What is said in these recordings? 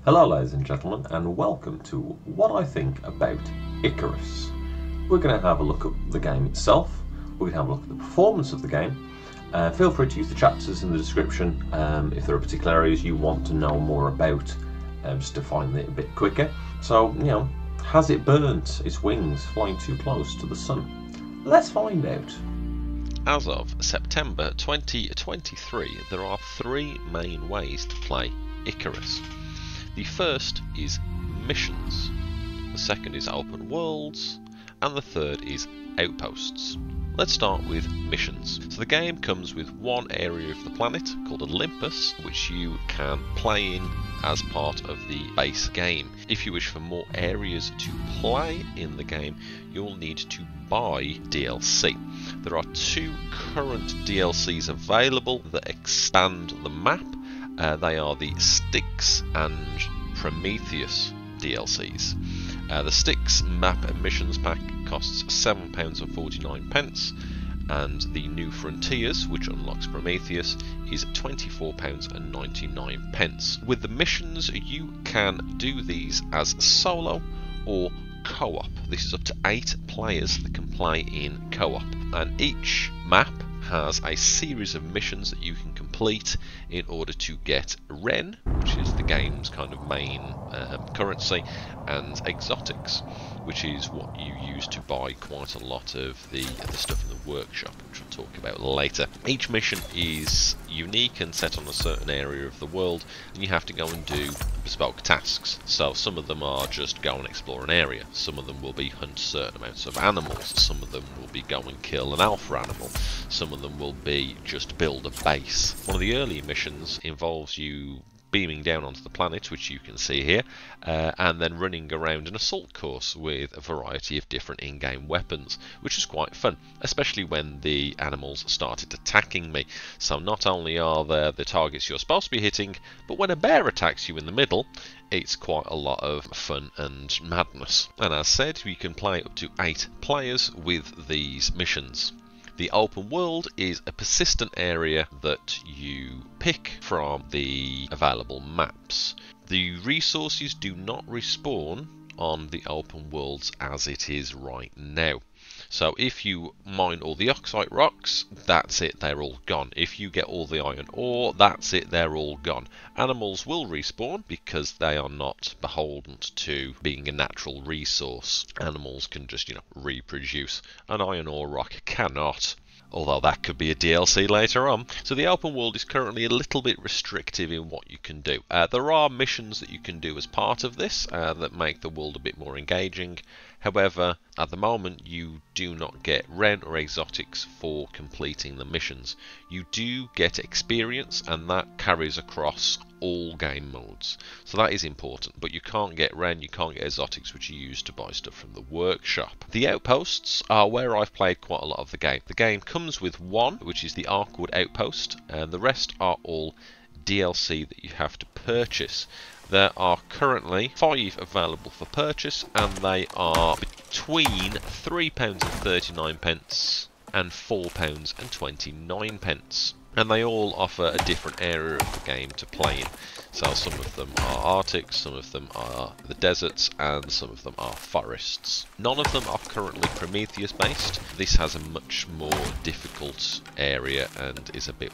Hello ladies and gentlemen, and welcome to What I Think About Icarus. We're going to have a look at the game itself, we're going to have a look at the performance of the game. Feel free to use the chapters in the description if there are particular areas you want to know more about, just to find it a bit quicker. So, has it burnt its wings flying too close to the sun? Let's find out. As of September 2023, there are three main ways to play Icarus. The first is missions, the second is open worlds, and the third is outposts. Let's start with missions. So the game comes with one area of the planet called Olympus, which you can play in as part of the base game. If you wish for more areas to play in the game, you'll need to buy DLC. There are two current DLCs available that expand the map. They are the Styx and Prometheus DLCs. The Styx map and missions pack costs £7.49, and the New Frontiers, which unlocks Prometheus, is £24.99. With the missions, you can do these as solo or co-op. This is up to 8 players that can play in co-op, and each map has a series of missions that you can complete in order to get Ren, which is the game's kind of main currency, and Exotics, which is what you use to buy quite a lot of the stuff in the workshop, which we'll talk about later. Each mission is unique and set on a certain area of the world, and you have to go and do bespoke tasks. So some of them are just go and explore an area, some of them will be hunt certain amounts of animals, some of them will be go and kill an alpha animal, some of them will be just build a base. One of the early missions involves you beaming down onto the planet, which you can see here, and then running around an assault course with a variety of different in-game weapons, which is quite fun, especially when the animals started attacking me. So not only are there the targets you're supposed to be hitting, but when a bear attacks you in the middle, it's quite a lot of fun and madness. And as said, you can play up to 8 players with these missions. The open world is a persistent area that you pick from the available maps. The resources do not respawn on the open worlds as it is right now. So if you mine all the oxide rocks, that's it, they're all gone. If you get all the iron ore, that's it, they're all gone. Animals will respawn because they are not beholden to being a natural resource. Animals can just, reproduce. An iron ore rock cannot. Although that could be a DLC later on. So the open world is currently a little bit restrictive in what you can do. There are missions that you can do as part of this that make the world a bit more engaging. However, at the moment you do not get Ren or Exotics for completing the missions. You do get experience, and that carries across all game modes. So that is important, but you can't get Ren, you can't get Exotics, which you use to buy stuff from the workshop. The outposts are where I've played quite a lot of the game. The game comes with one, which is the Arkwood outpost, and the rest are all DLC that you have to purchase. There are currently 5 available for purchase, and they are between £3.39 and £4.29. And they all offer a different area of the game to play in. So some of them are Arctic, some of them are the deserts, and some of them are forests. None of them are currently Prometheus based. This has a much more difficult area and is a bit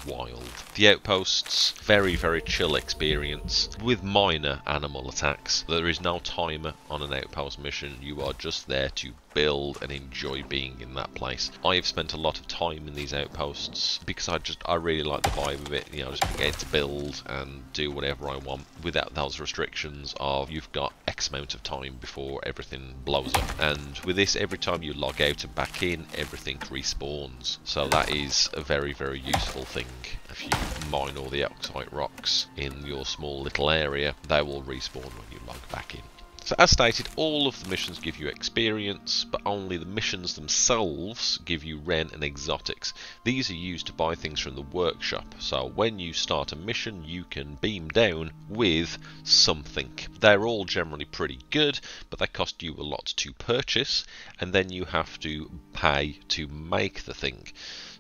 wild. The outposts, very chill experience with minor animal attacks. There is no timer on an outpost mission, you are just there to build and enjoy being in that place. I have spent a lot of time in these outposts because I really like the vibe of it, just being able to build and do whatever I want without those restrictions of you've got X amount of time before everything blows up. And with this, every time you log out and back in, everything respawns. So that is a very useful thing. If you mine all the oxide rocks in your small little area, they will respawn when you log back in. So as stated, all of the missions give you experience, but only the missions themselves give you Ren and Exotics. These are used to buy things from the workshop, so when you start a mission you can beam down with something. They're all generally pretty good, but they cost you a lot to purchase, and then you have to pay to make the thing.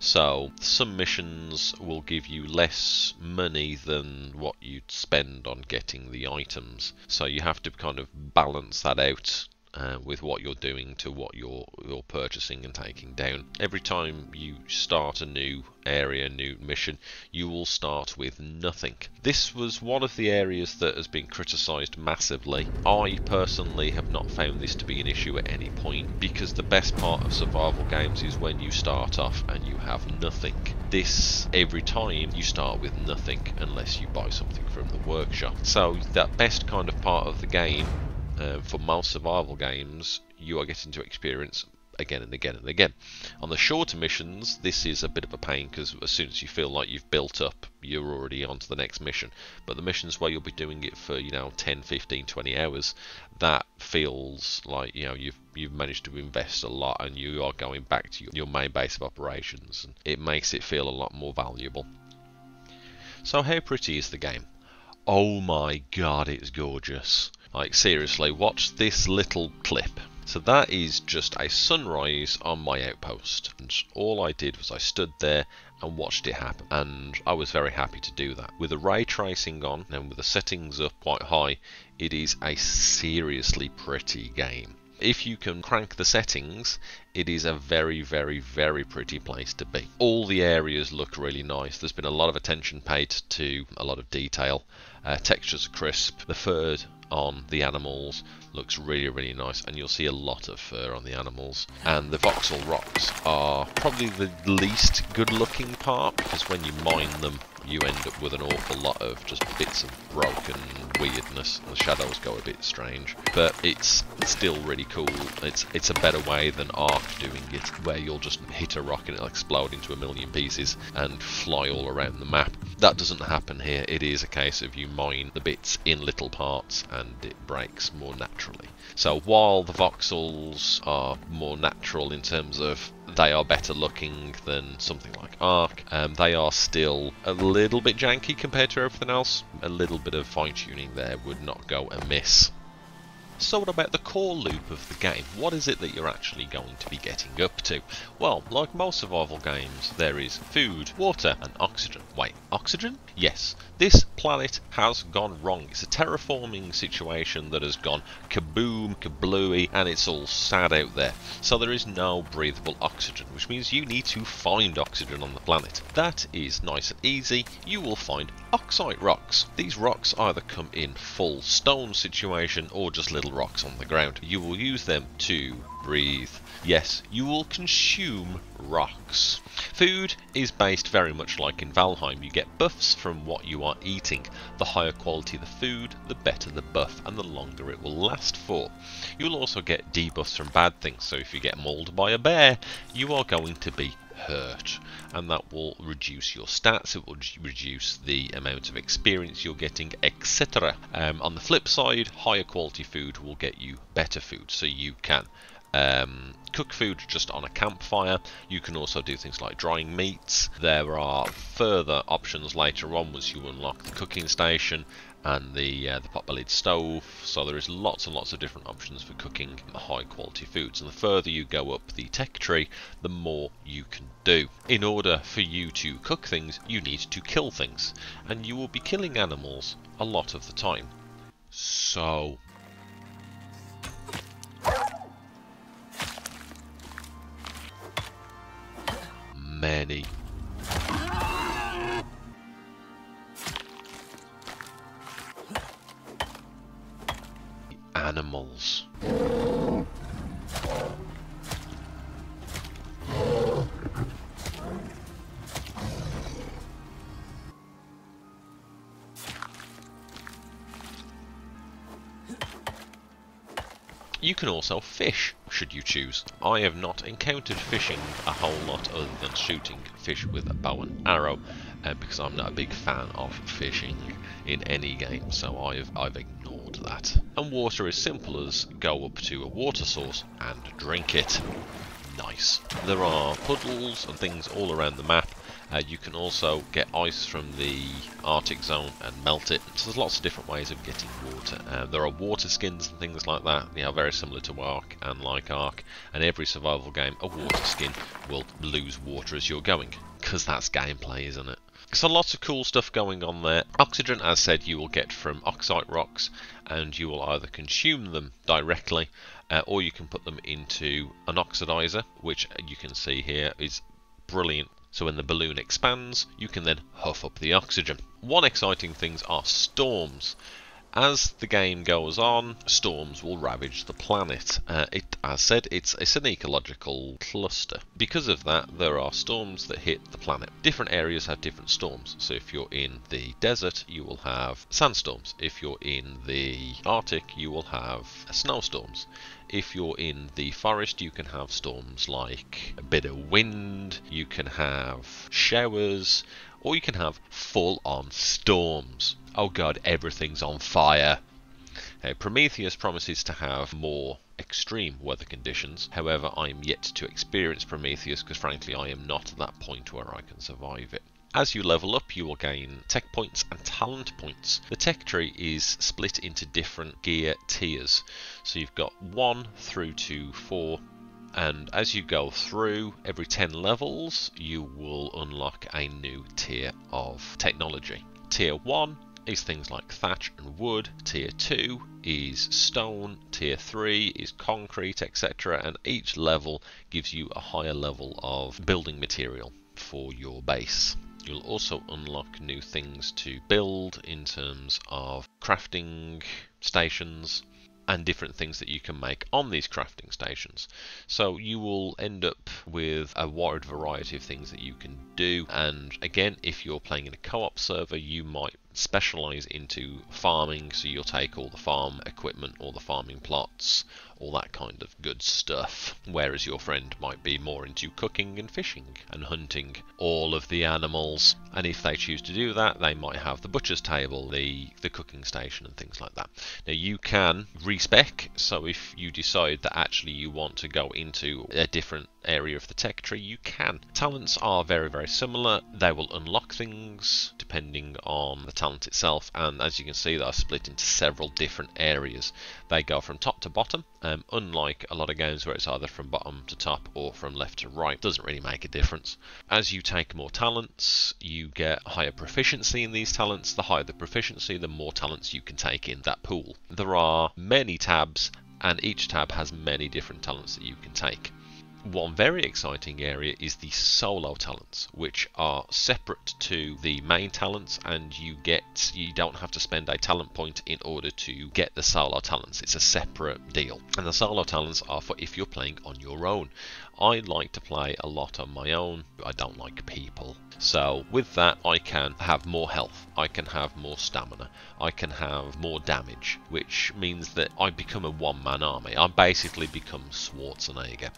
So some missions will give you less money than what you'd spend on getting the items. So you have to kind of balance that out with what you're doing to what you're purchasing and taking down. Every time you start a new area, new mission, you will start with nothing. This was one of the areas that has been criticised massively. I personally have not found this to be an issue at any point, because the best part of survival games is when you start off and you have nothing. This, every time you start with nothing unless you buy something from the workshop. So that best kind of part of the game, for most survival games, you are getting to experience again and again and again. On the shorter missions, this is a bit of a pain, because as soon as you feel like you've built up, you're already on to the next mission. But the missions where you'll be doing it for 10, 15, 20 hours, that feels like you've managed to invest a lot and you are going back to your main base of operations, and it makes it feel a lot more valuable. So how pretty is the game? Oh my god, it's gorgeous. Like, seriously, watch this little clip. So that is just a sunrise on my outpost, and all I did was I stood there and watched it happen, and I was very happy to do that. With the ray tracing on and with the settings up quite high, it is a seriously pretty game. If you can crank the settings, it is a very, very, very pretty place to be. All the areas look really nice. There's been a lot of attention paid to a lot of detail. Textures are crisp. The fur on the animals looks really, really nice, and you'll see a lot of fur on the animals. And the voxel rocks are probably the least good looking part, because when you mine them, you end up with an awful lot of just bits of broken weirdness. The shadows go a bit strange, but it's still really cool. It's a better way than Ark doing it, where you'll just hit a rock and it'll explode into a million pieces and fly all around the map. That doesn't happen here. It is a case of you mine the bits in little parts and it breaks more naturally. So while the voxels are more natural in terms of they are better looking than something like Ark, they are still a little bit janky compared to everything else. A little bit of fine tuning there would not go amiss. So what about the core loop of the game? What is it that you're actually going to be getting up to? Well, like most survival games, there is food, water and oxygen. Wait, oxygen? Yes, this planet has gone wrong. It's a terraforming situation that has gone kaboom, kablooey, and it's all sad out there. So there is no breathable oxygen, which means you need to find oxygen on the planet. That is nice and easy. You will find oxide rocks. These rocks either come in full stone situation or just little rocks on the ground. You will use them to breathe. Yes, you will consume rocks. Food is based very much like in Valheim. You get buffs from what you are eating. The higher quality the food, the better the buff and the longer it will last for. You will also get debuffs from bad things. So if you get mauled by a bear, you are going to be hurt, and that will reduce your stats, it will reduce the amount of experience you're getting, etc. On the flip side, higher quality food will get you better food, so you can cook food just on a campfire. You can also do things like drying meats. There are further options later on once you unlock the cooking station and the pot-bellied stove, so there is lots and lots of different options for cooking high quality foods, and the further you go up the tech tree, the more you can do. In order for you to cook things, you need to kill things, and you will be killing animals a lot of the time. So many animals. You can also fish, should you choose. I have not encountered fishing a whole lot other than shooting fish with a bow and arrow, because I'm not a big fan of fishing in any game, so I've ignored that. And water is simple as go up to a water source and drink it. Nice. There are puddles and things all around the map, You can also get ice from the Arctic zone and melt it. So there's lots of different ways of getting water. There are water skins and things like that, very similar to Ark and like Ark. And every survival game, a water skin will lose water as you're going, because that's gameplay, isn't it? So lots of cool stuff going on there. Oxygen, as said, you will get from oxide rocks, and you will either consume them directly, or you can put them into an oxidizer, which you can see here is brilliant. So when the balloon expands, you can then huff up the oxygen. One exciting thing are storms. As the game goes on, storms will ravage the planet. As said, it's an ecological cluster. Because of that, there are storms that hit the planet. Different areas have different storms. So if you're in the desert, you will have sandstorms. If you're in the Arctic, you will have snowstorms. If you're in the forest, you can have storms like a bit of wind, you can have showers, or you can have full-on storms. Oh god, everything's on fire. Prometheus promises to have more extreme weather conditions. However, I am yet to experience Prometheus because frankly I am not at that point where I can survive it. As you level up, you will gain tech points and talent points. The tech tree is split into different gear tiers. So you've got 1 through to 4. And as you go through every 10 levels, you will unlock a new tier of technology. Tier 1 is things like thatch and wood, tier 2 is stone, tier 3 is concrete, etc. And each level gives you a higher level of building material for your base. You'll also unlock new things to build in terms of crafting stations and different things that you can make on these crafting stations. So you will end up with a wide variety of things that you can do, and again, if you're playing in a co-op server, you might specialize into farming, so you'll take all the farm equipment, all the farming plots, all that kind of good stuff, whereas your friend might be more into cooking and fishing and hunting all of the animals. And if they choose to do that, they might have the butcher's table, the cooking station and things like that. Now you can respec, so if you decide that actually you want to go into a different area of the tech tree, you can. Talents are very, very similar. They will unlock things depending on the talent itself, and as you can see, they are split into several different areas. They go from top to bottom, unlike a lot of games where it's either from bottom to top or from left to right. Doesn't really make a difference. As you take more talents, you get higher proficiency in these talents. The higher the proficiency, the more talents you can take in that pool. There are many tabs, and each tab has many different talents that you can take. One very exciting area is the solo talents, which are separate to the main talents, and you don't have to spend a talent point in order to get the solo talents. It's a separate deal. And the solo talents are for if you're playing on your own. I like to play a lot on my own. I don't like people. So with that, I can have more health, I can have more stamina, I can have more damage, which means that I become a one-man army. I basically become Schwarzenegger.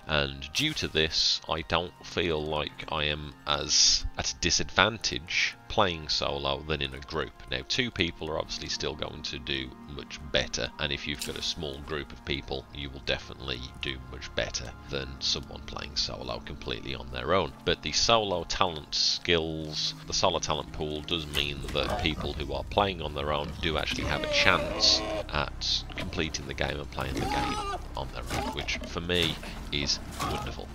And due to this, I don't feel like I am as at a disadvantage playing solo than in a group. Now, 2 people are obviously still going to do much better, and if you've got a small group of people, you will definitely do much better than someone playing solo completely on their own. But the solo talent skills, the solo talent pool does mean that people who are playing on their own do actually have a chance at completing the game and playing the game on their own, which for me is wonderful.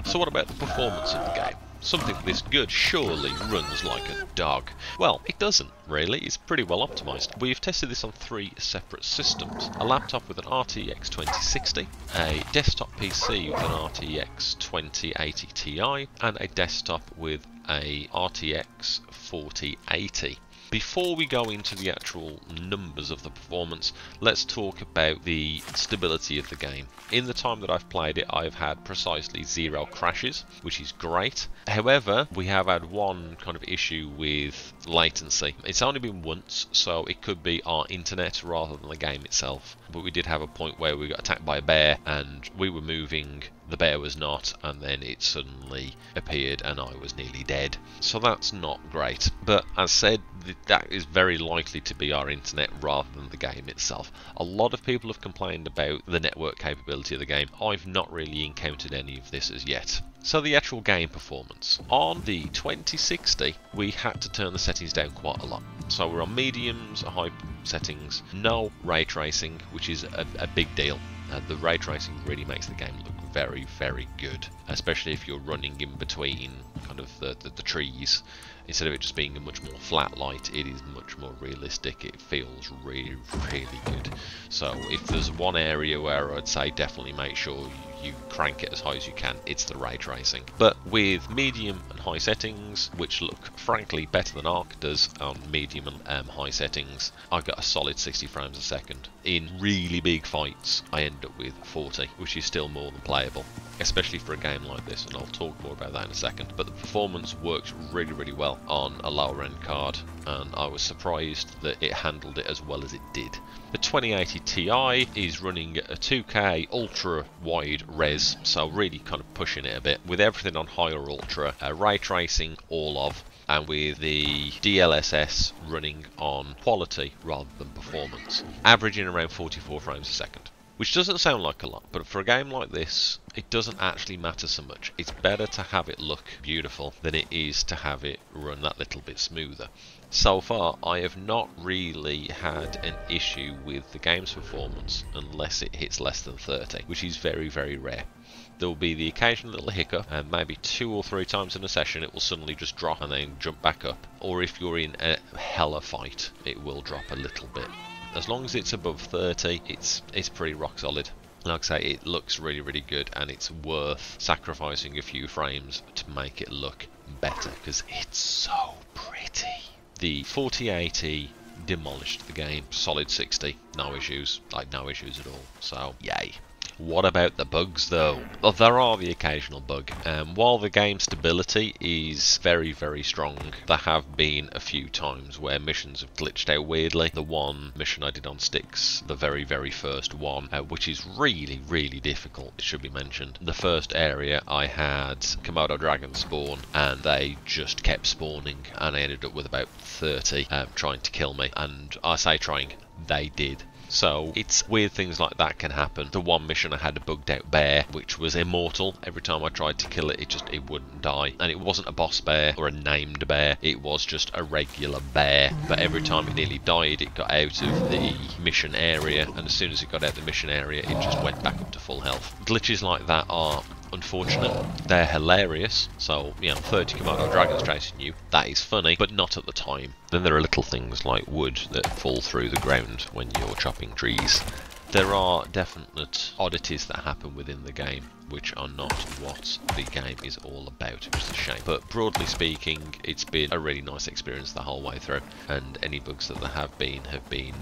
So what about the performance of the game? Something this good surely runs like a dog. Well, it doesn't really, it's pretty well optimised. We've tested this on 3 separate systems. A laptop with an RTX 2060, a desktop PC with an RTX 2080 Ti, and a desktop with a RTX 4080. Before we go into the actual numbers of the performance, let's talk about the stability of the game. In the time that I've played it, I've had precisely 0 crashes, which is great. However, we have had one kind of issue with latency. It's only been once, so it could be our internet rather than the game itself. But we did have a point where we got attacked by a bear and we were moving the bear was not, and then it suddenly appeared and I was nearly dead. So that's not great. But as said, that is very likely to be our internet rather than the game itself. A lot of people have complained about the network capability of the game. I've not really encountered any of this as yet. So the actual game performance. On the 2060, we had to turn the settings down quite a lot. So we're on mediums, high settings, no ray tracing, which is a big deal. The ray tracing really makes the game look very, very good, especially if you're running in between kind of the trees. Instead of it just being a much more flat light, it is much more realistic. It feels really, really good. So if there's one area where I'd say definitely make sure you crank it as high as you can, it's the ray tracing. But with medium and high settings, which look frankly better than Ark does on medium and high settings, I got a solid 60 frames a second. In really big fights, I end up with 40, which is still more than playable, especially for a game like this, and I'll talk more about that in a second. But the performance works really, really well on a lower end card, and I was surprised that it handled it as well as it did. The 2080 Ti is running at a 2K ultra wide res, so really kind of pushing it a bit, with everything on high or ultra, ray tracing all of, and with the DLSS running on quality rather than performance, averaging around 44 frames a second. Which doesn't sound like a lot, but for a game like this, it doesn't actually matter so much. It's better to have it look beautiful than it is to have it run that little bit smoother. So far, I have not really had an issue with the game's performance unless it hits less than 30, which is very, very rare. There will be the occasional little hiccup, and maybe 2 or 3 times in a session it will suddenly just drop and then jump back up. Or if you're in a hella fight, it will drop a little bit. As long as it's above 30, it's pretty rock solid. Like I say, it looks really, really good, and it's worth sacrificing a few frames to make it look better, because it's so pretty. The 4080 demolished the game. Solid 60, no issues, like no issues at all, so yay. What about the bugs though? Well, there are the occasional bug. While the game stability is very, very strong, there have been a few times where missions have glitched out weirdly. The one mission I did on Styx, the very, very first one, which is really, really difficult, it should be mentioned. The first area I had Komodo dragons spawn, and they just kept spawning, and I ended up with about 30 trying to kill me. And I say trying, they did. So it's weird things like that can happen. The one mission I had a bugged out bear, which was immortal. Every time I tried to kill it, it wouldn't die. And it wasn't a boss bear or a named bear, it was just a regular bear. But every time it nearly died, it got out of the mission area, and as soon as it got out of the mission area, it just went back up to full health. Glitches like that are unfortunate. They're hilarious. So, 30 Komodo dragons chasing you, that is funny, but not at the time. Then there are little things like wood that fall through the ground when you're chopping trees. There are definite oddities that happen within the game, which are not what the game is all about, which is a shame. But broadly speaking, it's been a really nice experience the whole way through, and any bugs that there have been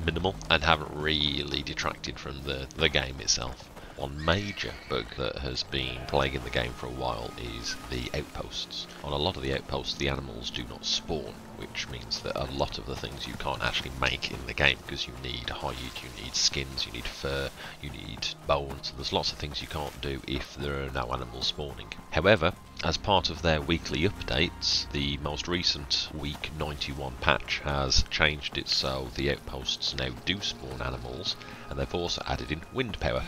minimal and haven't really detracted from the game itself. One major bug that has been plaguing the game for a while is the outposts. On a lot of the outposts, the animals do not spawn, which means that a lot of the things you can't actually make in the game, because you need hide, you need skins, you need fur, you need bones. There's lots of things you can't do if there are no animals spawning. However, as part of their weekly updates, the most recent week 91 patch has changed it so the outposts now do spawn animals, and they've also added in wind power.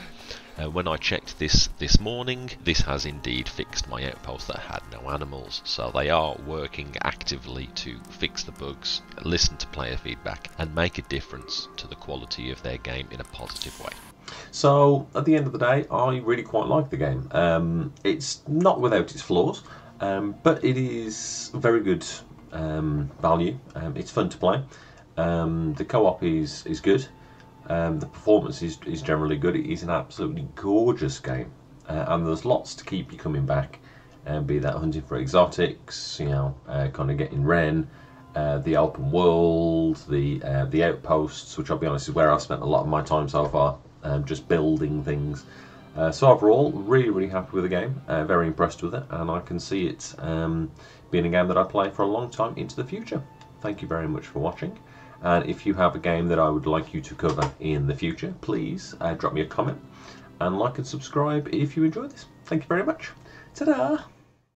When I checked this morning, this has indeed fixed my outpost that had no animals, so they are working actively to fix the bugs, listen to player feedback, and make a difference to the quality of their game in a positive way. So, at the end of the day, I really quite like the game. It's not without its flaws, but it is very good value. It's fun to play. The co-op is good. The performance is generally good. It is an absolutely gorgeous game, and there's lots to keep you coming back. Be that hunting for exotics, kind of getting Ren, the open world, the outposts, which I'll be honest is where I've spent a lot of my time so far, just building things. So overall, really, really happy with the game. Very impressed with it, and I can see it being a game that I play for a long time into the future. Thank you very much for watching. And if you have a game that I would like you to cover in the future, please drop me a comment. and like and subscribe if you enjoy this. Thank you very much. Ta-da!